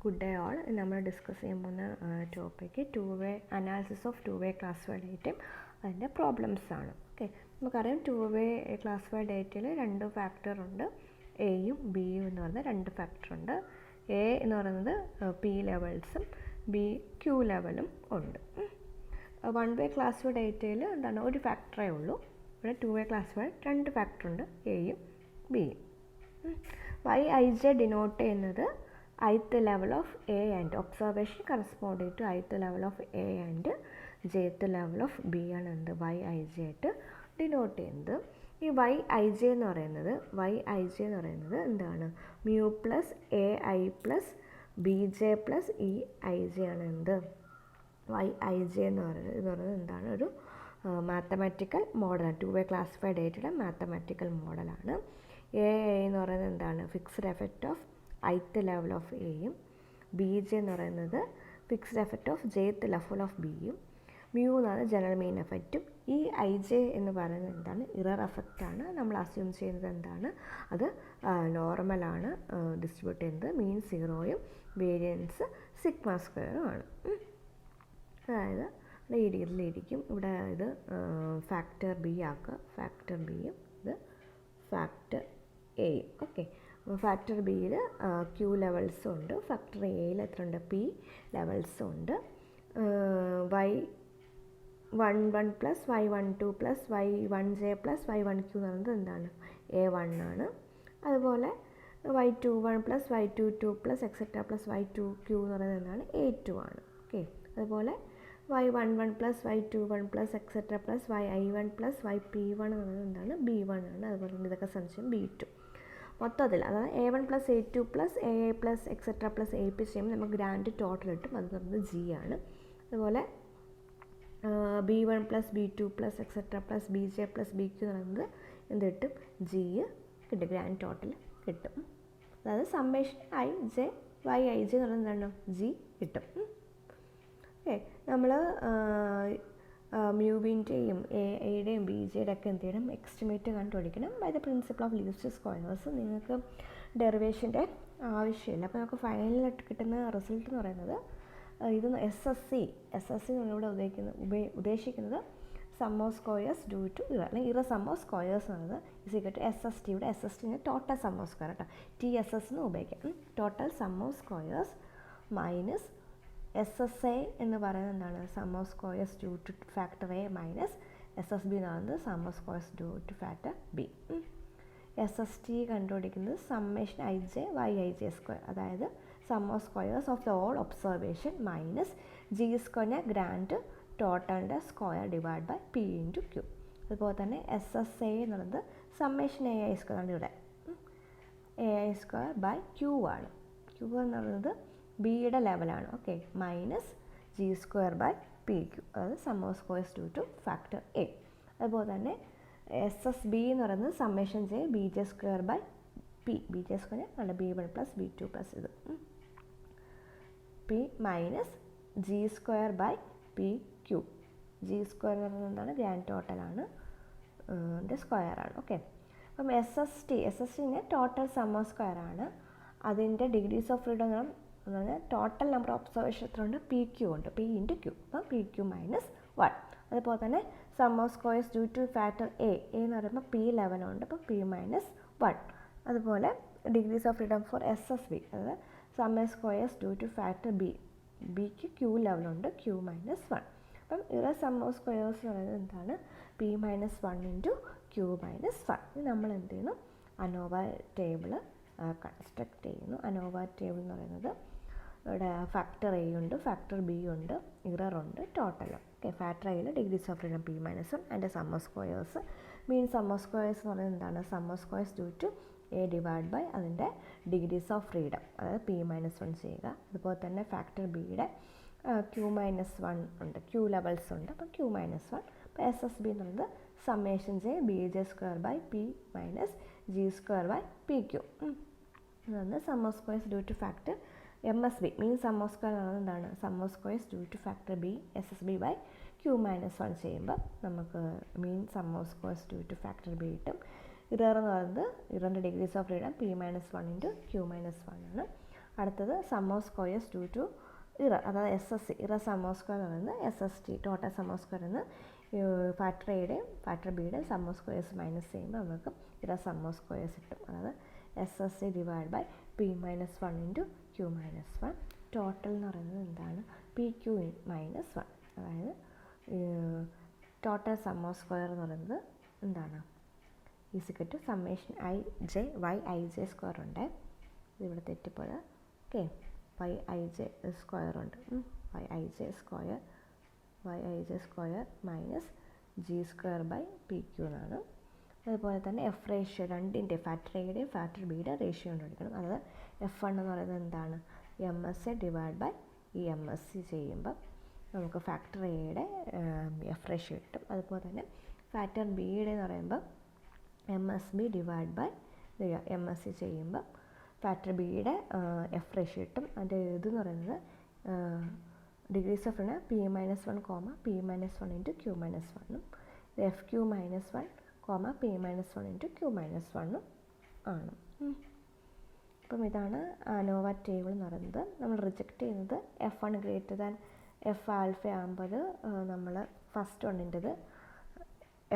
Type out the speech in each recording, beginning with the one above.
Good day all. നമ്മൾ discuss ചെയ്യാൻ പോകുന്ന topic analysis of two way classified ഡേറ്റയും അതിൻ്റെ പ്രോബ്ലംസ് ആണ്. ഓക്കെ, നമുക്കറിയാം ടു വേ ക്ലാസിഫൈഡ് ഡേറ്റയിൽ രണ്ട് ഫാക്ടർ ഉണ്ട്, എയും ബിയും എന്ന് പറയുന്ന രണ്ട് ഫാക്ടർ ഉണ്ട്. എ എന്ന് പറയുന്നത് പി ലെവൽസും ബി ക്യൂ ലെവലും ഉണ്ട്. വൺ വേ ക്ലാസിഫൈഡ് ഡേറ്റയിൽ എന്താണ് ഒരു ഫാക്ടറേ ഉള്ളൂ. ഇവിടെ ടു വേ ക്ലാസിഫൈഡ് രണ്ട് ഫാക്ടർ ഉണ്ട്, എയും ബിയും. YIJ ഡിനോട്ട് ചെയ്യുന്നത് ith level of A and observation corresponding to ith level of A and jth level of B ആണ് എന്ത് YIJ ആയിട്ട് ഡിനോട്ട് ചെയ്യുന്നത്. ഈ YIJ എന്ന് പറയുന്നത് എന്താണ് mu plus AI plus BJ plus EIJ ആണ് എന്ത് YIJ എന്ന് പറയുന്നത് എന്താണ് ഒരു മാത്തമാറ്റിക്കൽ മോഡലാണ്. ടു വേ ക്ലാസിഫൈഡ് ഡേറ്റയുടെ മാത്തമാറ്റിക്കൽ മോഡലാണ്. AI എന്ന് പറയുന്നത് എന്താണ് fixed effect of ith level of എയും BJ എന്ന് പറയുന്നത് fixed effect of jth level of ബിയും മ്യൂ എന്നാണ് ജനറൽ മീൻ എഫക്റ്റും. ഈ IJ എന്ന് പറയുന്നത് എന്താണ് ഇറർ എഫക്റ്റാണ്. നമ്മൾ അസ്യൂം ചെയ്യുന്നത് എന്താണ് അത് നോർമലാണ് ഡിസ്ട്രിബ്യൂട്ട് ചെയ്യുന്നത്, മീൻ സീറോയും വേരിയൻസ് സിഗ്മ സ്ക്വയറും ആണ്. അതായത് ഇതിലിരിക്കും ഇവിടെ ഇത് ഫാക്ടർ ബി ആക്കുക, ഫാക്ടർ ബിയും ഇത് ഫാക്ടർ എയും. ഓക്കെ, ഫാക്ടർ ബിയിൽ ക്യൂ ലെവൽസും ഉണ്ട്, ഫാക്ടർ എയിൽ എത്ര ഉണ്ട് പി ലെവൽസും ഉണ്ട്. Y11 plus Y12 plus Y1J plus Y1Q എന്ന് പറയുന്നത് എന്താണ് A1 ആണ്. അതുപോലെ Y21 plus Y22 plus etcetera plus Y2Q എന്ന് പറയുന്നത് എന്താണ് A2 ആണ്. ഓക്കെ, അതുപോലെ Y11 plus Y21 plus etcetera plus YI1 plus YP1 എന്ന് പറയുന്നത് എന്താണ് B1 ആണ്. അതുപോലെ ഇതൊക്കെ സംശയം B2. മൊത്തത്തിൽ അതായത് A1 plus A2 plus AA plus etcetera plus AP ചെയ്യുമ്പോൾ നമുക്ക് ഗ്രാൻഡ് ടോട്ടൽ കിട്ടും, അത് പറയുന്നത് G ആണ്. അതുപോലെ B1 plus B2 plus etcetera plus BJ plus BQ എന്ന് പറയുന്നത് എന്ത് കിട്ടും G കിട്ടും, ഗ്രാൻഡ് ടോട്ടൽ കിട്ടും. അതായത് സമ്മേഷൻ YIJ എന്ന് പറയുന്നത് എന്താണ് G കിട്ടും. ഓക്കെ, നമ്മൾ മ്യൂവിൻ്റെയും എയുടെയും BJയുടെ ഒക്കെ എന്ത് ചെയ്യണം എക്സ്റ്റിമേറ്റ് കണ്ടുപിടിക്കണം by the principle of least squares. നിങ്ങൾക്ക് ഡെറിവേഷൻ്റെ ആവശ്യമില്ല. അപ്പോൾ നമുക്ക് ഫൈനലായിട്ട് കിട്ടുന്ന റിസൾട്ട് എന്ന് പറയുന്നത് ഇത് SSC നമ്മളിവിടെ ഉദ്ദേശിക്കുന്നത് sum of squares due to error അല്ലെങ്കിൽ ഇറർ സം ഓഫ് സ്ക്വയേഴ്സ് എന്നത് ഇസിക്കൽ ടു SST. ഇവിടെ SST total sum of square കേട്ടോ, TSS എന്ന് ഉപയോഗിക്കാം. Total sum of squares minus SSA എന്ന് പറയുന്നത് എന്താണ് sum of squares due to factor A minus SSB എന്ന് പറയുന്നത് sum of squares due to factor B. SST കണ്ടുപിടിക്കുന്നത് സമ്മേഷൻ YIJ സ്ക്വയർ, അതായത് sum of squares of the all observation minus G സ്ക്വയറിനെ grand ടോട്ടലിൻ്റെ square divide by P into Q. അതുപോലെ തന്നെ SSA എന്നുള്ളത് summation AI square ആണ്, ഇവിടെ AI square by Q ആണ്. Q എന്ന് പറയുന്നത് ബിയുടെ ലെവലാണ്. Okay, minus G square by PQ, അതായത് sum of squares due to factor A. അതുപോലെ തന്നെ SSB എന്ന് പറയുന്നത് summation J BJ square by P, BJ square അല്ല B1 പ്ലസ് B2 പ്ലസ് ഇത് P minus G square by PQ. G square എന്ന് പറയുന്നത് എന്താണ് ഗ്രാൻഡ് ടോട്ടലാണ് സ്ക്വയറാണ്. ഓക്കെ, അപ്പം SSTനെ ടോട്ടൽ സം ഓഫ് സ്ക്വയർ ആണ്. അതിൻ്റെ ഡിഗ്രീസ് ഓഫ് ഫ്രീഡം എന്ന് പറഞ്ഞാൽ ടോട്ടൽ നമ്പർ ഒബ്സർവേഷൻ എത്ര ഉണ്ട് PQ ഉണ്ട്, P ഇൻറ്റു Q, അപ്പം PQ മൈനസ് 1. അതുപോലെ തന്നെ sum of squares due to factor A എന്ന് പറയുമ്പോൾ P ലെവലുണ്ട്, അപ്പം P മൈനസ് 1. അതുപോലെ degrees of freedom for SSB, അതായത് sum of squares due to factor ബിക്ക് Q ലെവലുണ്ട്, Q മൈനസ് 1. അപ്പം ഇറർ സം ഓഫ് സ്ക്വയേഴ്സ് എന്ന് പറയുന്നത് എന്താണ് P minus 1 into Q minus 1. ഇത് നമ്മൾ എന്ത് ചെയ്യുന്നു അനോവ ടേബിൾ കൺസ്ട്രക്ട് ചെയ്യുന്നു. അനോവ ടേബിൾ എന്ന് പറയുന്നത് ഇവിടെ ഫാക്ടർ എ ഉണ്ട്, ഫാക്ടർ ബി ഉണ്ട്, ഇറർ ഉണ്ട്, ടോട്ടൽ. ഓക്കെ, ഫാക്ടർ എയിൽ degrees of freedom P minus 1 and sum of squares mean sum of squares എന്ന് പറയുന്നത് എന്താണ് sum of squares due to A divide by അതിൻ്റെ ഡിഗ്രീസ് ഓഫ് ഫ്രീഡം, അതായത് P minus 1 ചെയ്യുക. അതുപോലെ തന്നെ ഫാക്ടർ ബിയുടെ Q മൈനസ് 1 ഉണ്ട്, Q ലെവൽസ് ഉണ്ട്, അപ്പം Q മൈനസ് 1. അപ്പോൾ SSB എന്ന് പറയുന്നത് summation J BJ square by P minus G square by PQ. അതാണ് sum of squares due to factor MSB mean sum of square എന്ന് പറയുന്നത് എന്താണ് sum of squares due to factor B SSB by Q minus 1 ചെയ്യുമ്പോൾ നമുക്ക് mean sum of squares due to factor B കിട്ടും. Error എന്ന് പറയുന്നത് ഇററിൻ്റെ degrees of freedom P minus 1 into Q minus 1 ആണ്. അടുത്തത് some of squares due to error, അതായത് SSC error sum of square എന്ന് പറയുന്നത് SST total sum of square എന്ന് ഫാക്ടർ എയുടെയും ഫാക്ടർ ബിയുടെയും സം ഓഫ് സ്ക്വയേഴ്സ് മൈനസ് ചെയ്യുമ്പോൾ നമുക്ക് ഇറർ സം ഓഫ് സ്ക്വയേഴ്സ് കിട്ടും. അതായത് SSC divide by P-1 into Q-1. Total എന്ന് പറയുന്നത് എന്താണ്? PQ minus 1. അതായത് ടോട്ടൽ സം ഓഫ് സ്ക്വയർ എന്ന് പറയുന്നത് എന്താണ്? Is equal to summation IJ square ഉണ്ട്. ഇതിവിടെ തെറ്റിപ്പോയത്. ഓക്കെ, YIJ സ്ക്വയർ ഉണ്ട്. YIJ square minus G square by PQ എന്നാണ്. അതുപോലെ തന്നെ F റേഷ്യോ രണ്ടിൻ്റെ ഫാക്ടർ എയുടെയും ഫാക്ടർ ബിയുടെയും റേഷ്യോ കണ്ടുപിടിക്കണം. അതായത് F1 എന്ന് പറയുന്നത് എന്താണ്? MSA ഡിവൈഡ് ബൈ ഈ MSC ചെയ്യുമ്പോൾ നമുക്ക് ഫാക്ടർ എയുടെ F റേഷ്യോ കിട്ടും. അതുപോലെ തന്നെ ഫാക്ടർ ബിയുടെ എന്ന് പറയുമ്പോൾ MSB ഡിവൈഡ് ബൈ MSC ചെയ്യുമ്പോൾ ഫാക്ടർ ബിയുടെ F റേഷ്യോ കിട്ടും. അതിൻ്റെ ഇതെന്ന് പറയുന്നത് degrees of freedom P-1, P-1 into Q-1 FQ-1, P-1 into Q-1 ആണ്. അപ്പം ഇതാണ് ANOVA ടേബിൾ എന്ന് പറയുന്നത്. നമ്മൾ റിജക്റ്റ് ചെയ്യുന്നത് F1 greater than F alpha ആകുമ്പോൾ നമ്മൾ ഫസ്റ്റ് വണ്ണിൻ്റെത്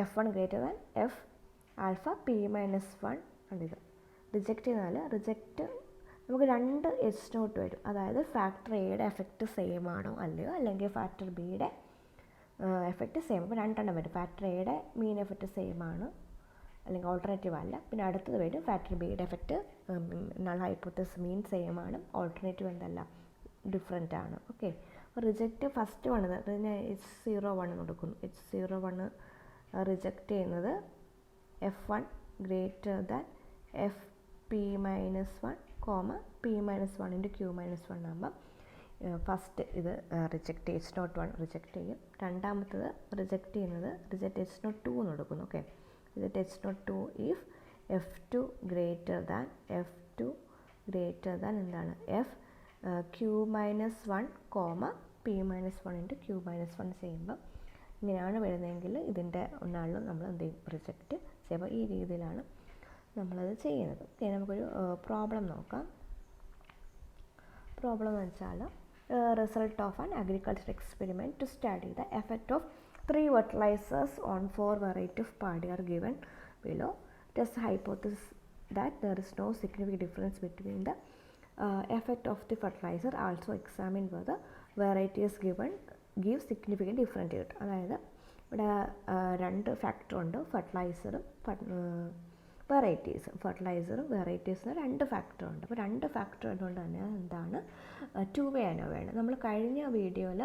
F1 greater than F alpha P-1 ആണിത്. റിജക്റ്റ് ചെയ്താൽ നമുക്ക് രണ്ട് H0 വരും. അതായത് ഫാക്ടർ എയുടെ എഫക്റ്റ് സെയിം ആണോ അല്ലയോ, അല്ലെങ്കിൽ ഫാക്ടർ ബിയുടെ എഫക്റ്റ് സെയിം. അപ്പോൾ രണ്ടെണ്ണം വരും. ഫാക്ടർ എയുടെ മീൻ എഫക്റ്റ് സെയിം ആണ്, അല്ലെങ്കിൽ ഓൾട്ടർനേറ്റീവ് അല്ല. പിന്നെ അടുത്തത് വരും ഫാക്ടർ ബിയുടെ എഫക്റ്റ് നൾ ഹൈപ്പോത്തസിസ് മീൻ സെയിം ആണ്, ഓൾട്ടർനേറ്റീവ് എന്തല്ല ഡിഫറെൻ്റ് ആണ്. ഓക്കെ, അപ്പോൾ റിജക്റ്റ് ഫസ്റ്റ് വൺ ഇതിനെ H01 കൊടുക്കുന്നു. H01 റിജക്റ്റ് ചെയ്യുന്നത് F1 greater than FP-1, P-1 into Q-1 ആകുമ്പം ഫസ്റ്റ് ഇത് റിജക്റ്റ് H01 റിജക്റ്റ് ചെയ്യും. രണ്ടാമത്തത് റിജക്റ്റ് ചെയ്യുന്നത് H02 എന്ന് കൊടുക്കുന്നു. Okay, H02 if F2 greater than എന്താണ് FQ-1, P-1 ഇൻറ്റു Q-1 ചെയ്യുമ്പോൾ ഇങ്ങനെയാണ് വരുന്നതെങ്കിൽ ഇതിൻ്റെ ഒന്നാളും നമ്മൾ എന്ത് ചെയ്യും? റിജക്റ്റ് ചെയ്യുമ്പോൾ ഈ രീതിയിലാണ് നമ്മളത് ചെയ്യുന്നത്. നമുക്കൊരു പ്രോബ്ലം നോക്കാം. പ്രോബ്ലം എന്ന് വെച്ചാൽ result of an agriculture experiment to study the effect of 3 fertilizers on 4 varieties of paddy are given below. Test the hypothesis that there is no significant difference between the effect of the fertilizer. Also examine whether varieties given give significant different yield. അതായത് ഇവിടെ രണ്ട് factor ഉണ്ട്, ഫെർട്ടിലൈസറും വെറൈറ്റീസിന് രണ്ട് factor ഉണ്ട്. അപ്പോൾ രണ്ട് factor ഉള്ളതുകൊണ്ട് തന്നെ എന്താണ് ടു വേ ANOVA. നമ്മൾ കഴിഞ്ഞ വീഡിയോയിൽ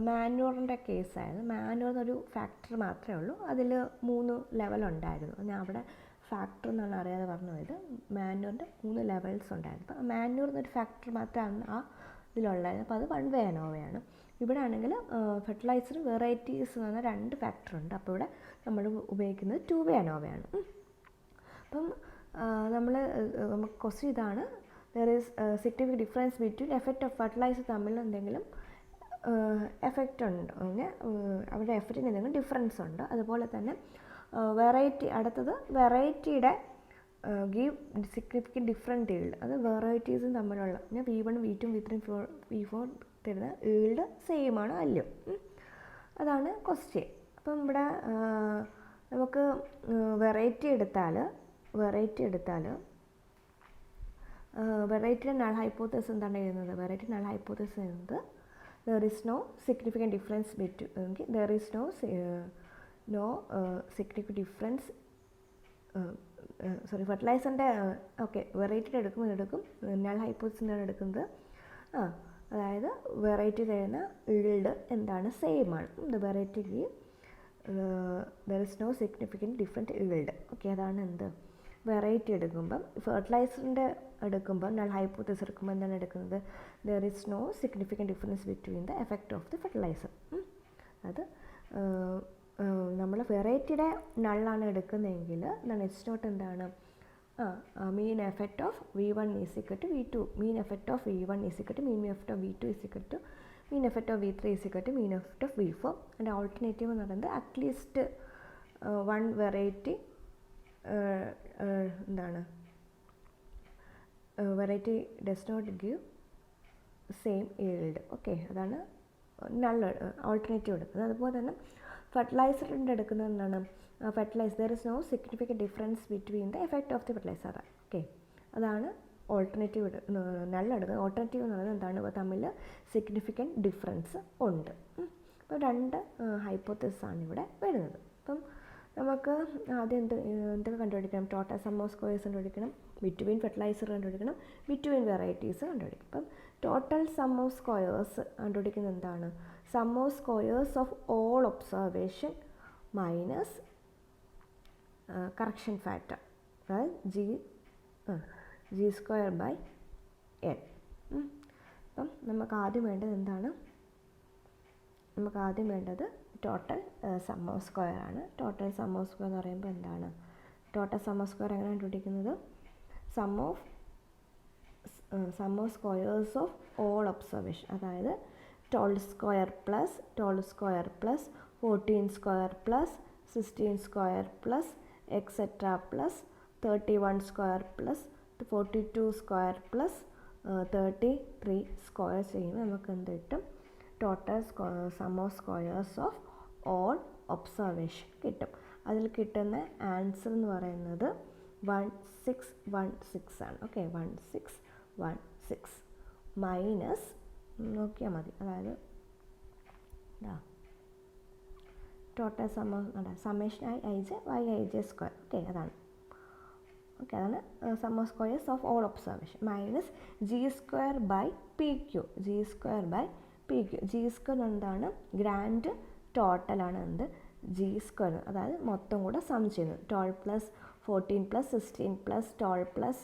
മാനുവറിൻ്റെ കേസായിരുന്നു. മാനുവറിനൊരു ഫാക്ടർ മാത്രമേ ഉള്ളൂ, അതിൽ 3 ലെവലുണ്ടായിരുന്നു. ഞാൻ അവിടെ ഫാക്ടർ എന്നാണ് അറിയാതെ പറഞ്ഞു പോയത്. മാനുവറിൻ്റെ 3 ലെവൽസ് ഉണ്ടായിരുന്നു. അപ്പോൾ മാനുവറിനൊരു ഫാക്ടർ മാത്രമാണ് ആ ഇതിലുണ്ടായിരുന്നത്. അപ്പോൾ അത് വൺ വേ ANOVA. ഇവിടെ ആണെങ്കിൽ ഫെർട്ടിലൈസർ വെറൈറ്റീസ് എന്ന് പറഞ്ഞാൽ രണ്ട് ഫാക്ടർ ഉണ്ട്. അപ്പോൾ ഇവിടെ നമ്മൾ ഉപയോഗിക്കുന്നത് ടു വേ ANOVA. അപ്പം നമുക്ക് ക്വസ്റ്റ്യൻ ഇതാണ്, there is significant difference between effect of fertiliser തമ്മിൽ എന്തെങ്കിലും എഫക്റ്റ് ഉണ്ട്, അവരുടെ എഫക്റ്റിന് എന്തെങ്കിലും ഡിഫറൻസ് ഉണ്ട്. അതുപോലെ തന്നെ അടുത്തത് വെറൈറ്റിയുടെ ഗീവ് സിഗ്നിഫിക്കൻറ്റ് ഡിഫറെൻറ്റ് ഈൽഡ്. അത് വെറൈറ്റീസും തമ്മിലുള്ള V1, V2, V3, V4 തരുന്ന ഈൽഡ് സെയിം ആണോ അല്ലയോ, അതാണ് ക്വസ്റ്റ്യൻ. അപ്പം ഇവിടെ നമുക്ക് വെറൈറ്റി എടുത്താൽ വെറൈറ്റിയുടെ നൾ ഹൈപ്പോത്തസിസ് എന്താണ് എഴുതുന്നത്? വെറൈറ്റി നൾ ഹൈപ്പോത്തസിസ് എഴുതുന്നത് there is no significant difference between significant difference ഫെർട്ടിലൈസറിൻ്റെ ഓക്കെ വെറൈറ്റിയുടെ എടുക്കും നൾ ഹൈപ്പോത്തസിസിൻ്റെ എടുക്കുന്നത്. അതായത് വെറൈറ്റി തരുന്ന ഈൽഡ് എന്താണ് സെയിം ആണ്. Variety there is no significant different yield. Okay, അതാണ് എന്ത് വെറൈറ്റി എടുക്കുമ്പം. ഫെർട്ടിലൈസറിൻ്റെ എടുക്കുമ്പോൾ നൾ ഹൈപ്പോത്തസിസ് എടുക്കുമ്പോൾ എന്താണ് എടുക്കുന്നത്? there is no significant difference between the effect of the fertilizer. അത് നമ്മൾ വെറൈറ്റിയുടെ നള്ളാണ് എടുക്കുന്നതെങ്കിൽ എന്താണ് H0 എന്താണ് mean effect of V1 is equal to V2, mean effect of V1 is equal to mean effect of V2 is equal to mean effect of V3 is equal to mean effect of V4. and alternative എന്ന് പറയുന്നത് at least one variety എന്താണ് variety does not give same yield. Okay, അതാണ് നല്ല alternative എടുക്കുന്നത്. അതുപോലെ തന്നെ ഫെർട്ടിലൈസറിൻ്റെ എടുക്കുന്നത് എന്താണ്? Fertiliser there is no significant difference between the effect of the fertiliser. Okay, അതാണ് ഓൾട്ടർനേറ്റീവ് നല്ല എടുക്കുന്നത്. ഓൾട്ടർനേറ്റീവ് എന്ന് പറയുന്നത് എന്താണ്? തമ്മിൽ സിഗ്നിഫിക്കൻറ്റ് ഡിഫറൻസ് ഉണ്ട്. അപ്പോൾ രണ്ട് ഹൈപ്പോത്തസിസ് ആണ് ഇവിടെ വരുന്നത്. അപ്പം നമുക്ക് ആദ്യം എന്തൊക്കെ കണ്ടുപിടിക്കണം? ടോട്ടൽ സം ഓഫ് സ്ക്വയേഴ്സ് കണ്ടുപിടിക്കണം, ബിറ്റ്വീൻ ഫെർട്ടിലൈസർ കണ്ടുപിടിക്കണം, ബിറ്റ്വീൻ വെറൈറ്റീസ് കണ്ടുപിടിക്കണം. അപ്പം ടോട്ടൽ സം ഓഫ് സ്ക്വയേഴ്സ് കണ്ടുപിടിക്കുന്നത് എന്താണ്? Sum of squares of all observation minus correction factor, അതായത് ജി സ്ക്വയർ ബൈ എൻ. അപ്പം നമുക്ക് ആദ്യം വേണ്ടത് എന്താണ്? നമുക്ക് ആദ്യം വേണ്ടത് ടോട്ടൽ സം ഓഫ് സ്ക്വയർ ആണ്. ടോട്ടൽ സം ഓഫ് സ്ക്വയർ എന്ന് പറയുമ്പോൾ എന്താണ്? ടോട്ടൽ സം ഓഫ് സ്ക്വയർ എങ്ങനെ കണ്ടുപിടിക്കുന്നത്? Sum of squares of all observation, അതായത് 12 square plus 14 square plus 16 square plus etcetera plus 31 square plus 42 square plus 33 square ചെയ്യുമ്പോൾ നമുക്ക് എന്ത് കിട്ടും? Total sum of squares of all observation കിട്ടും. അതിൽ കിട്ടുന്ന ആൻസർ എന്ന് പറയുന്നത് 1616 ആണ്. ഓക്കെ, 1616 മൈനസ് നോക്കിയാൽ മതി, അതായത് total summation I J Y I J square. Okay, അതാണ് sum of squares of all observation minus G square by P Q. G square എന്താണ്? ഗ്രാൻഡ് ടോട്ടലാണ് എന്ത്? ജി സ്ക്വയർ, അതായത് മൊത്തം കൂടെ സം ചെയ്യുന്നത്. 12 plus 14 plus 16 plus 12 plus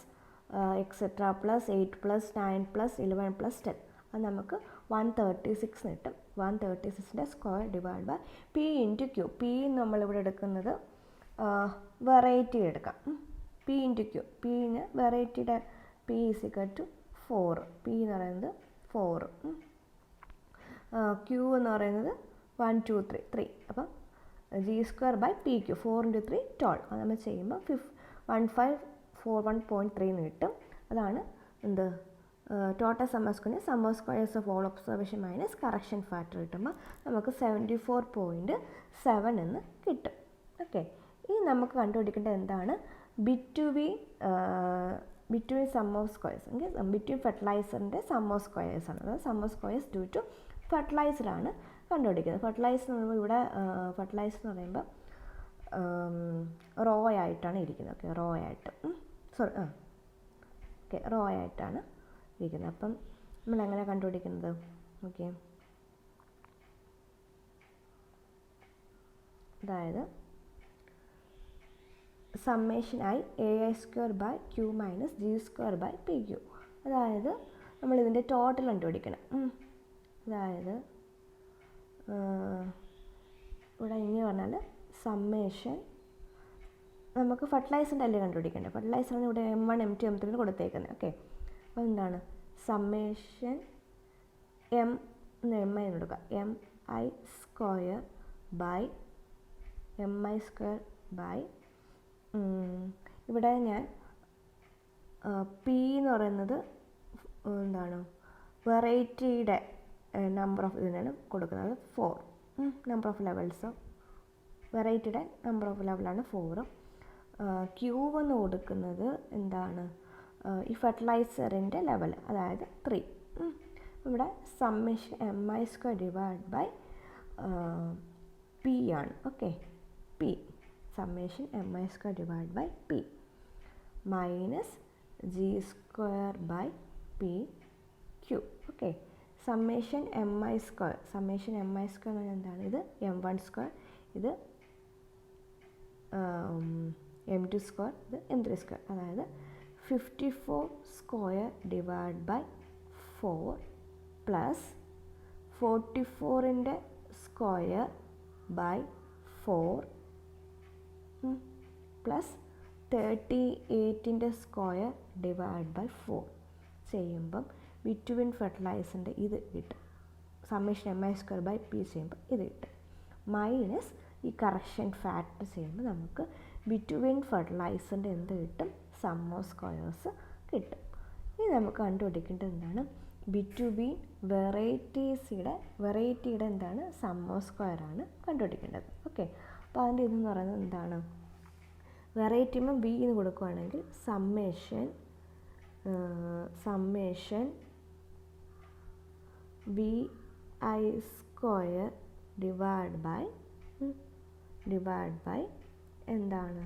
etcetera plus 8 plus 9 plus 11 plus 10, അത് നമുക്ക് 136 കിട്ടും. 136ൻ്റെ square divide by P into Q. P നമ്മളിവിടെ എടുക്കുന്നത് വെറൈറ്റി എടുക്കാം. P into Q. പിന് വെറൈറ്റിയുടെ P is equal to 4. P എന്ന് പറയുന്നത് 4, ക്യൂ എന്ന് പറയുന്നത് 1 2 3. അപ്പം G square by P Q 4 × 3 12. അത് നമ്മൾ ചെയ്യുമ്പോൾ 1541.3 എന്ന് കിട്ടും. അതാണ് എന്ത്? Total sum of squares of all observation minus correction factor കിട്ടുമ്പോൾ നമുക്ക് 74.7 എന്ന് കിട്ടും. ഓക്കെ, ഇനി നമുക്ക് കണ്ടുപിടിക്കേണ്ടത് എന്താണ്? ബിറ്റ്വീൻ സം ഓഫ് സ്ക്വയേഴ്സ് എങ്കിൽ ബിറ്റ്വീൻ ഫെർട്ടിലൈസറിൻ്റെ സം ഓഫ് സ്ക്വയേഴ്സ് ആണ്. അതായത് sum of squares due to ഫെർട്ടിലൈസറാണ് കണ്ടുപിടിക്കുന്നത്. ഫെർട്ടിലൈസർ എന്ന് പറയുമ്പോൾ ഇവിടെ ഫെർട്ടിലൈസർ എന്ന് പറയുമ്പോൾ റോ ആയിട്ടാണ് ഇരിക്കുന്നത്. ഓക്കെ, റോ ആയിട്ടാണ് ഇരിക്കുന്നത്. അപ്പം നമ്മൾ എങ്ങനെ കണ്ടുപിടിക്കുന്നത്? ഓക്കെ, അതായത് summation I A I square by Q minus G square by P Q. അതായത് നമ്മളിതിൻ്റെ ടോട്ടൽ കണ്ടുപിടിക്കണം. അതായത് ഇവിടെ ഇങ്ങനെ പറഞ്ഞാൽ സമ്മേഷൻ നമുക്ക് ഫെർട്ടിലൈസറിൻ്റെ അല്ലേ കണ്ടുപിടിക്കേണ്ടത്. ഫെർട്ടിലൈസറാണ് ഇവിടെ M1 M2 M3 കൊടുത്തേക്കുന്നത്. ഓക്കെ, അപ്പോൾ എന്താണ്? സമ്മേഷൻ എം ഐ കൊടുക്കുക. MI സ്ക്വയർ ബൈ ഇവിടെ ഞാൻ പി എന്ന് പറയുന്നത് എന്താണ്? വെറൈറ്റിയുടെ നമ്പർ ഓഫ് ഇതിനാണ് കൊടുക്കുന്നത്, 4. നമ്പർ ഓഫ് ലെവൽസ് വെറൈറ്റിയുടെ നമ്പർ ഓഫ് ലെവലാണ് 4. ക്യൂ എന്ന് കൊടുക്കുന്നത് എന്താണ്? ഈ ഫെർട്ടിലൈസറിൻ്റെ ലെവൽ, അതായത് 3. ഇവിടെ summation MI square divide by P ആണ്. Okay, P summation MI square divide by P minus G square by P Q. Okay, summation MI square എന്ന് പറഞ്ഞാൽ എന്താണ്? ഇത് M1 സ്ക്വയർ, ഇത് M2 സ്ക്വയർ, ഇത് M3 സ്ക്വയർ, അതായത് 54 സ്ക്വയർ ഡിവൈഡ് ബൈ 4 പ്ലസ് 44ൻ്റെ square by 4 plus 38ൻ്റെ square divide by 4 ചെയ്യുമ്പം ബിറ്റ്വീൻ ഫെർട്ടിലൈസറിൻ്റെ ഇത് കിട്ടും. Summation MI square by P ചെയ്യുമ്പോൾ ഇത് കിട്ടും. മൈനസ് ഈ കറക്ഷൻ ഫാക്ടർ ചെയ്യുമ്പോൾ നമുക്ക് ബിറ്റ്വീൻ ഫെർട്ടിലൈസറിൻ്റെ എന്ത് കിട്ടും? സം ഓഫ് സ്ക്വയേഴ്സ് കിട്ടും. ഇനി നമുക്ക് കണ്ടുപിടിക്കേണ്ടത് എന്താണ്, ബിറ്റ്വീൻ വെറൈറ്റിയുടെ എന്താണ് സം ഓഫ് സ്ക്വയർ ആണ് കണ്ടുപിടിക്കേണ്ടത്. ഓക്കെ, അപ്പോൾ അതിൻ്റെ ഇതെന്ന് പറയുന്നത് എന്താണ്, വെറൈറ്റിയുമ്പോൾ ബി എന്ന് കൊടുക്കുകയാണെങ്കിൽ summation V I square divide by എന്താണ്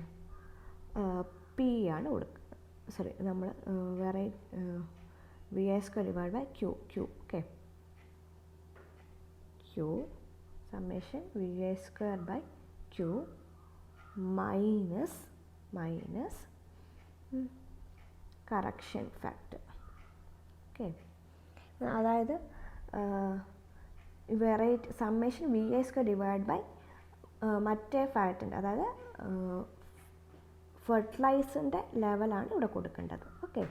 പി ആണ് കൊടുക്കുക. സോറി, നമ്മൾ V I square divide by Q. Okay, Q summation V I square by Q minus correction factor. Okay, അതായത് summation V I square divide by മറ്റേ ഫാക്ടറിൻ്റെ, അതായത് ഫെർട്ടിലൈസറിൻ്റെ ലെവലാണ് ഇവിടെ കൊടുക്കേണ്ടത്. ഓക്കെ,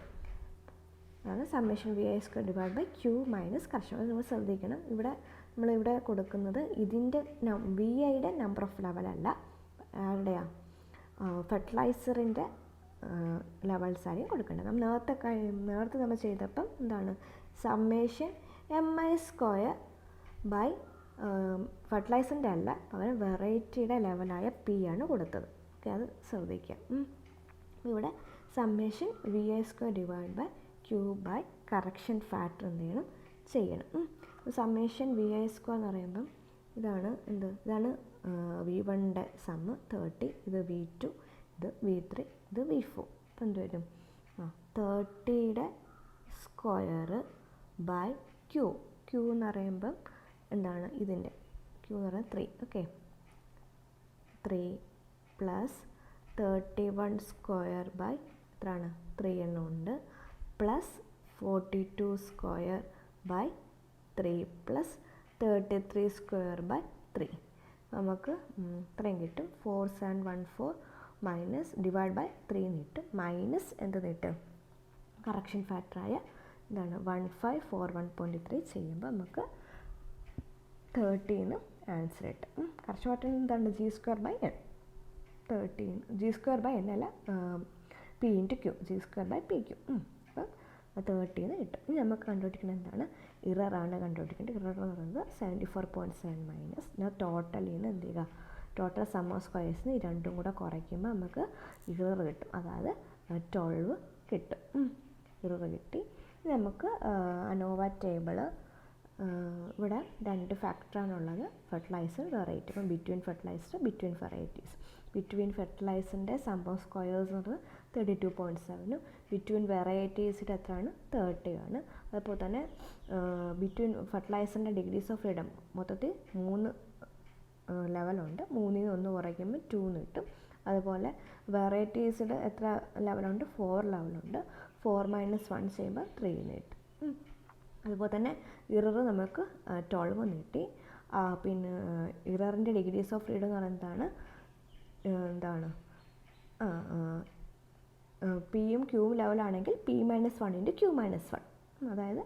അതാണ് summation V I square divide by Q minus correction. അത് നമ്മൾ ശ്രദ്ധിക്കണം, നമ്മളിവിടെ കൊടുക്കുന്നത് ഇതിൻ്റെ വി ഐയുടെ നമ്പർ ഓഫ് ലെവലല്ല, ആരുടെയാണ് ഫെർട്ടിലൈസറിൻ്റെ ലെവൽസായിരിക്കും കൊടുക്കേണ്ടത്. നമ്മൾ നേരത്തെ നമ്മൾ ചെയ്തപ്പം എന്താണ് summation M I square by ഫെർട്ടിലൈസറിൻ്റെ അല്ല, പകരം വെറൈറ്റിയുടെ ലെവലായ പി ആണ് കൊടുത്തത്. ഓക്കെ, അത് ശ്രദ്ധിക്കാം. ഇവിടെ summation V I square divide by Q by correction factor എന്ത് ചെയ്യണം. സമ്മേഷൻ വി ഐ സ്ക്വയർ എന്ന് പറയുമ്പം ഇതാണ് ഇതാണ് V1ൻ്റെ സമ്മ് 30, ഇത് V2, ഇത് V3, ഇത് V4. ഇപ്പം എന്ത് വരും, 30യുടെ സ്ക്വയർ ബൈ ക്യൂ എന്ന് പറയുമ്പം എന്താണ് ഇതിൻ്റെ ക്യൂ എന്ന് പറയുന്നത് 3. ഓക്കെ, 3 പ്ലസ് 31 സ്ക്വയർ ബൈ എത്രയാണ് 3 എണ്ണം ഉണ്ട്, plus 42 square by 3 plus 33 square by 3. നമുക്ക് ഇത്രയും കിട്ടും. 4714 മൈനസ് ഡിവൈഡ് ബൈ 3 കിട്ടും, മൈനസ് എന്ത് കിട്ടും കറക്ഷൻ ഫാക്ടറായ എന്താണ് 1541.3 ചെയ്യുമ്പോൾ നമുക്ക് 13 ആൻസർ കിട്ടും. കറക്ഷൻ ഫാക്ടർ എന്താണ് G square by N. 13 G square by N അല്ല, P into Q, G square by PQ. അപ്പം 13 കിട്ടും. ഇനി നമുക്ക് കണ്ടുപിടിക്കുന്നത് എന്താണ്, ഇററാണ് കണ്ടുപിടിക്കേണ്ടത്. ഇറർ എന്ന് പറയുന്നത് 74.7 മൈനസ് ടോട്ടലിൽ നിന്ന് എന്ത് ചെയ്യുക, ടോട്ടൽ സം ഓഫ് സ്ക്വയേഴ്സിന് ഈ രണ്ടും കൂടെ കുറയ്ക്കുമ്പോൾ നമുക്ക് ഇറർ കിട്ടും, അതായത് 12 കിട്ടും. ഇറർ കിട്ടി. നമുക്ക് അനോവ ടേബിൾ ഇവിടെ 2 ഫാക്ടറാണുള്ളത്, ഫെർട്ടിലൈസർ വെറൈറ്റി. അപ്പം ബിറ്റ്വീൻ വെറൈറ്റീസ്, ബിറ്റ്വീൻ ഫെർട്ടിലൈസറിൻ്റെ സം ഓഫ് സ്ക്വയേഴ്സ് എന്ന് പറഞ്ഞാൽ 32.7, ബിറ്റ്വീൻ വെറൈറ്റീസിൻ്റെ എത്രയാണ് 30 ആണ്. അതുപോലെ തന്നെ ബിറ്റ്വീൻ ഫെർട്ടിലൈസറിൻ്റെ ഡിഗ്രീസ് ഓഫ് ഫ്രീഡം മൊത്തത്തിൽ 3 ലെവലുണ്ട്, 3ൽ നിന്ന് 1 കുറയ്ക്കുമ്പോൾ 2 കിട്ടും. അതുപോലെ വെറൈറ്റീസിൻ്റെ എത്ര ലെവലുണ്ട്, 4 ലെവലുണ്ട്, 4 മൈനസ് 1 ചെയ്യുമ്പോൾ 3 കിട്ടും. അതുപോലെ തന്നെ ഇറർ നമുക്ക് 12 കിട്ടി. പിന്നെ ഇററിൻ്റെ ഡിഗ്രീസ് ഓഫ് ഫ്രീഡം എന്ന് പറയുന്നത് എന്താണ് പിയും ക്യൂവും ലെവലാണെങ്കിൽ P minus 1 into Q minus 1, അതായത്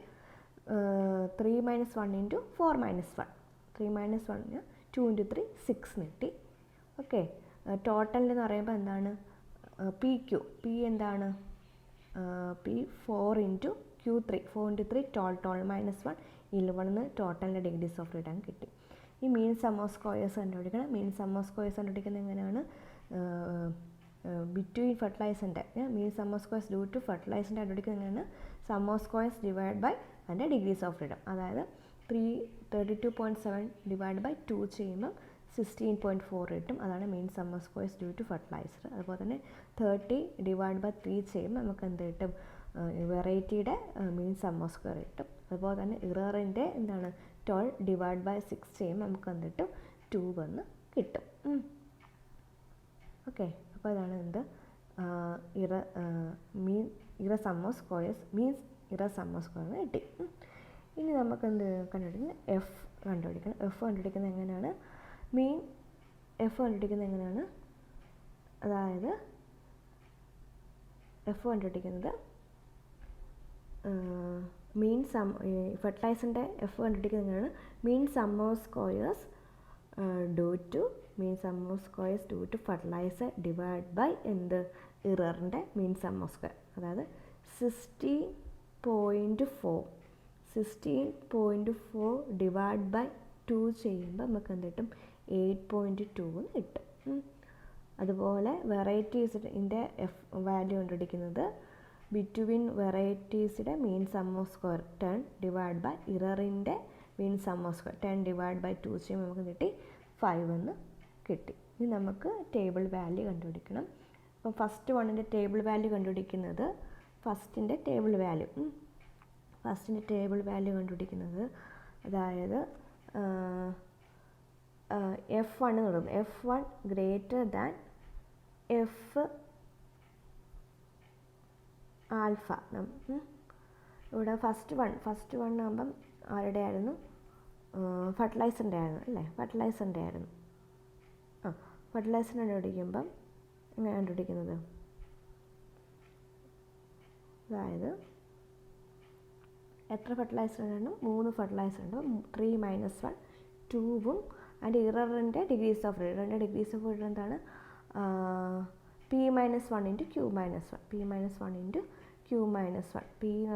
3 minus 1 into 4 minus 1, 3 minus 1 2 into 3 6 കിട്ടി. ഓക്കെ, ടോട്ടൽ എന്ന് പറയുമ്പോൾ എന്താണ് P എന്താണ് P 4 into Q3, 4 into 3 12 minus 1 11 ടോട്ടലിൻ്റെ ഡിഗ്രീസ് ഓഫ് ഫ്രീഡം കിട്ടി. ഈ മീൻ സം ഓഫ് സ്ക്വയേഴ്സ് കണ്ടുപിടിക്കണം. മീൻ സം ഓഫ് സ്ക്വയേഴ്സ് കണ്ടുപിടിക്കുന്നത് എങ്ങനെയാണ്, ബിറ്റ്വീൻ ഫെർട്ടിലൈസറിൻ്റെ mean sum of squares due to ഫെർട്ടിലൈസറിൻ്റെ കണ്ടുപിടിക്കുന്നത് എങ്ങനെയാണ്, sum of squares divide by അതിൻ്റെ ഡിഗ്രീസ് ഓഫ് ഫ്രീഡം, അതായത് 32.7 ഡിവൈഡ് ബൈ 2 ചെയ്യുമ്പം 16.4 കിട്ടും, അതാണ് mean sum of squares due to fertiliser. അതുപോലെ തന്നെ 30 ഡിവൈഡ് ബൈ 3 ചെയ്യുമ്പോൾ നമുക്ക് എന്ത് കിട്ടും, വെറൈറ്റിയുടെ മീൻ സം ഓഫ് സ്ക്വയർ കിട്ടും. അതുപോലെ തന്നെ ഇററിൻ്റെ എന്താണ് 12 ഡിവൈഡ് ബൈ 6 ചെയ്യുമ്പോൾ നമുക്ക് എന്ത് കിട്ടും 2 വന്ന് കിട്ടും. ഓക്കെ, അപ്പോൾ ഇതാണ് എന്ത് ഇറ സം ഓഫ് സ്ക്വയേഴ്സ് മീൻസ് ഇറ സം ഓഫ് സ്ക്വയർ കിട്ടി. ഇനി നമുക്ക് എന്ത് കണ്ടുപിടിക്കുന്നത്, എഫ് കണ്ടുപിടിക്കണം. എഫ് കണ്ടുപിടിക്കുന്നത് എങ്ങനെയാണ്, അതായത് എഫ് കണ്ടുപിടിക്കുന്നത് മീൻ സം ഫെർട്ടിലൈസറിൻ്റെ എഫ് കണ്ടുപിടിക്കുന്നത് എങ്ങനെയാണ്, mean sum of squares due to fertiliser divide by എന്ത് ഇററിൻ്റെ മീൻ സം ഓഫ് സ്ക്വയർ, അതായത് 16 16.4 ഡിവൈഡ് ബൈ 2 ചെയ്യുമ്പോൾ നമുക്ക് എന്ത് കിട്ടും? 8.2 എന്ന് കിട്ടും. അതുപോലെ വെറൈറ്റീസിൻ്റെ വാല്യൂ കണ്ടുപിടിക്കുന്നത് ബിറ്റ്വീൻ വെറൈറ്റീസിൻ്റെ mean sum of square 10 divide by ഇററിൻ്റെ mean sum of square 10 divide by 2 ചെയ്യുമ്പോൾ നമുക്ക് കിട്ടി 5 എന്ന് കിട്ടി. ഇനി നമുക്ക് ടേബിൾ വാല്യൂ കണ്ടുപിടിക്കണം. അപ്പം ഫസ്റ്റ് വണ്ണിൻ്റെ ടേബിൾ വാല്യൂ കണ്ടുപിടിക്കുന്നത് ഫസ്റ്റിൻ്റെ ടേബിൾ വാല്യൂ കണ്ടുപിടിക്കുന്നത് അതായത് F1 എന്ന് പറയുന്നത് F1 greater than F alpha. ഇവിടെ ഫസ്റ്റ് വൺ ആകുമ്പം ആരുടെ ആയിരുന്നു? ഫെർട്ടിലൈസറിൻ്റെ ആയിരുന്നു അല്ലേ? ഫെർട്ടിലൈസറിൻ്റെ ആയിരുന്നു. ഫെർട്ടിലൈസറിനെ കണ്ടുപിടിക്കുമ്പം എങ്ങനെ കണ്ടുപിടിക്കുന്നത്? അതായത് എത്ര ഫെർട്ടിലൈസർ ഉണ്ട്? 3 ഫെർട്ടിലൈസർ ഉണ്ട്. 3 - 1 2ഉം ആൻഡ് ഇററിൻ്റെ ഡിഗ്രീസ് ഓഫ് ഫ്രീഡം എന്താണ്? P - 1 × Q - 1 P - 1 × Q - 1 P എന്ന്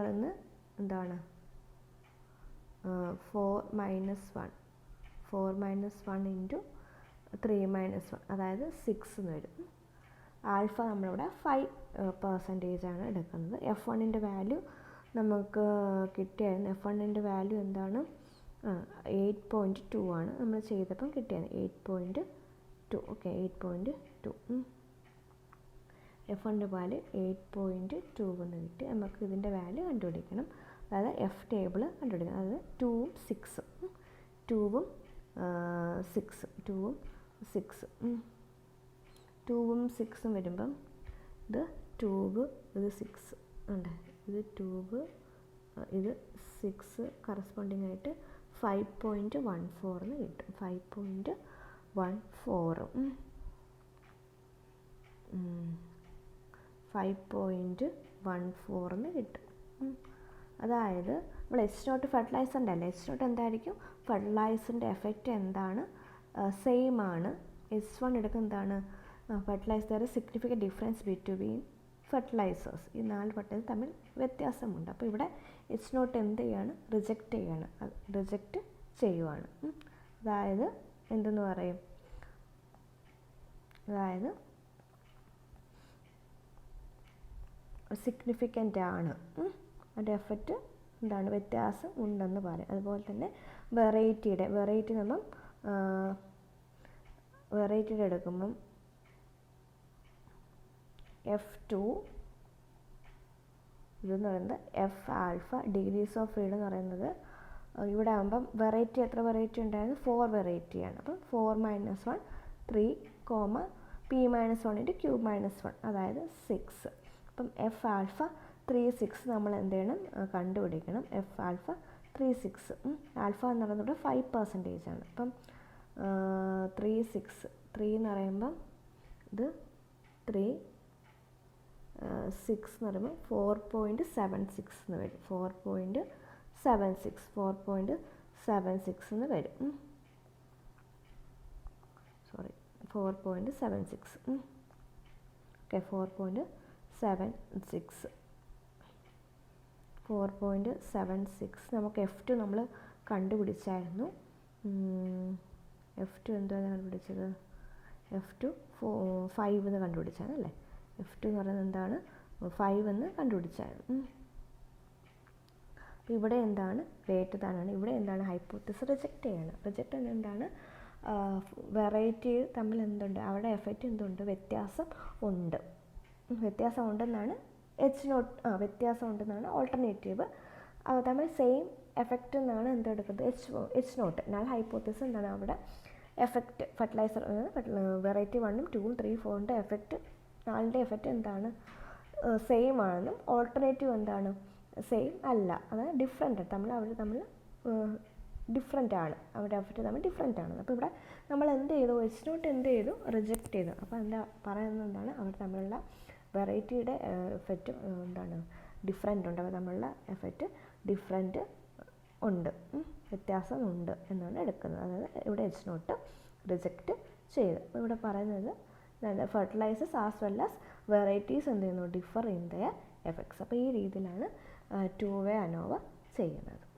പറയുന്നത് എന്താണ്? 4 - 1 × 3 - 1 അതായത് 6 എന്ന് വരും. ആൽഫ നമ്മളിവിടെ 5% ആണ് എടുക്കുന്നത്. F1ൻ്റെ വാല്യൂ നമുക്ക് കിട്ടിയായിരുന്നു. F1ൻ്റെ വാല്യൂ എന്താണ്? 8.2 ആണ് നമ്മൾ ചെയ്തപ്പം കിട്ടിയത്. 8.2 ഓക്കെ 8.2 F1ൻ്റെ വാല്യൂ 8.2 എന്ന് കിട്ടി. നമുക്ക് ഇതിൻ്റെ വാല്യൂ കണ്ടുപിടിക്കണം. അതായത് എഫ് ടേബിൾ കണ്ടുപിടിക്കണം. അതായത് 2ഉം 6ഉം 2ഉം 6ഉം വരുമ്പം ഇത് 2 ഇത് 6 ഉണ്ട്. ഇത് 2 ഇത് 6 കറസ്പോണ്ടിങ് ആയിട്ട് 5.14 എന്ന് കിട്ടും. 5.14 എന്ന് കിട്ടും. അതായത് നമ്മൾ H0 ഫെർട്ടിലൈസറിൻ്റെ അല്ല. H0 എന്തായിരിക്കും? ഫെർട്ടിലൈസറിൻ്റെ എഫക്റ്റ് എന്താണ്? സെയിം ആണ്. H1 എടുക്കുന്ന എന്താണ്? Fertiliser significant difference between fertilisers. ഈ 4 ഫെർട്ടിലൈസർ തമ്മിൽ വ്യത്യാസമുണ്ട്. അപ്പോൾ ഇവിടെ H0 എന്ത് ചെയ്യാണ്? റിജക്റ്റ് ചെയ്യുവാണ്. അതായത് എന്തെന്ന് പറയും? അതായത് സിഗ്നിഫിക്കൻ്റ് ആണ്. അതിൻ്റെ എഫക്റ്റ് എന്താണ്? വ്യത്യാസം ഉണ്ടെന്ന് പറയും. അതുപോലെ തന്നെ വെറൈറ്റി നമ്മൾ വെറൈറ്റിയുടെ എടുക്കുമ്പം F2 ഇതെന്ന് പറയുന്നത് F alpha degrees of freedom എന്ന് പറയുന്നത് ഇവിടെ ആകുമ്പം എത്ര വെറൈറ്റി ഉണ്ടായിരുന്നു? 4 വെറൈറ്റിയാണ്. അപ്പം 4 - 1 3, P - 1 × Q - 1 അതായത് 6. അപ്പം F ആൽഫ 3 6 നമ്മൾ എന്ത് ചെയ്യണം? കണ്ടുപിടിക്കണം. F ആൽഫ 3 6 ആൽഫ എന്ന് പറയുന്നത് 5% ആണ്. അപ്പം 3 എന്ന് പറയുമ്പം ഇത് 3 6 എന്ന് പറയുമ്പോൾ 4.76 എന്ന് വരും. 4.76 എന്ന് വരും. 4.76 ഓക്കെ 4.76 നമുക്ക് F2 നമ്മൾ കണ്ടുപിടിച്ചായിരുന്നു. F2 എന്താണ് കണ്ടുപിടിച്ചത്? F2 5 എന്ന് കണ്ടുപിടിച്ചാണ് അല്ലേ? F2 എന്ന് പറയുന്നത് എന്താണ്? 5 എന്ന് കണ്ടുപിടിച്ചായിരുന്നു. അപ്പോൾ ഇവിടെ എന്താണ്? ഗ്രേറ്റർ ദാൻ ആണ്. ഇവിടെ എന്താണ്? ഹൈപ്പോത്തസിസ് റിജക്റ്റ് എന്താണ്? വെറൈറ്റി തമ്മിൽ എന്തുണ്ട്? അവിടെ എഫക്റ്റ് എന്തുണ്ട്? വ്യത്യാസം ഉണ്ടെന്നാണ് വ്യത്യാസം ഉണ്ടെന്നാണ് ഓൾട്ടർനേറ്റീവ്. തമ്മിൽ സെയിം എഫക്റ്റ് എന്നാണ് എന്തെടുക്കുന്നത്? H0. എന്നാൽ ഹൈപ്പോത്തസിസ് എന്താണ്? അവിടെ എഫക്റ്റ് ഫെർട്ടിലൈസർ വെറൈറ്റി 1ഉം 2ഉം 3 4ൻ്റെ എഫക്റ്റ് 4ൻ്റെ എഫക്റ്റ് എന്താണ്? സെയിം ആണെന്നും ഓൾട്ടർനേറ്റീവ് എന്താണ്? സെയിം അല്ല, അതായത് ഡിഫറെൻ്റ് അവർ തമ്മിൽ ഡിഫറെൻ്റ് ആണ്. അവരുടെ എഫക്റ്റ് തമ്മിൽ ഡിഫറെൻ്റ് ആണ്. അപ്പോൾ ഇവിടെ നമ്മൾ എന്ത് ചെയ്തു? H0 എന്ത് ചെയ്തു? റിജക്റ്റ് ചെയ്തു. അപ്പോൾ എന്താ പറയുന്നത്? എന്താണ്? അവർ തമ്മിലുള്ള വെറൈറ്റിയുടെ എഫക്റ്റ് എന്താണ്? ഡിഫറെൻ്റ് ഉണ്ട്. അവർ തമ്മിലുള്ള എഫക്റ്റ് ഡിഫറെൻ്റ് ഉണ്ട്, വ്യത്യാസം ഉണ്ട് എന്നാണ് എടുക്കുന്നത്. അതായത് ഇവിടെ H0 റിജക്റ്റ് ചെയ്ത്. അപ്പോൾ ഇവിടെ പറയുന്നത് fertilisers as well as varieties എന്ത് ചെയ്യുന്നു, ഡിഫർ ഇൻ ദയർ എഫക്ട്സ്. അപ്പോൾ ഈ രീതിയിലാണ് ടു വേ അനോവ ചെയ്യുന്നത്.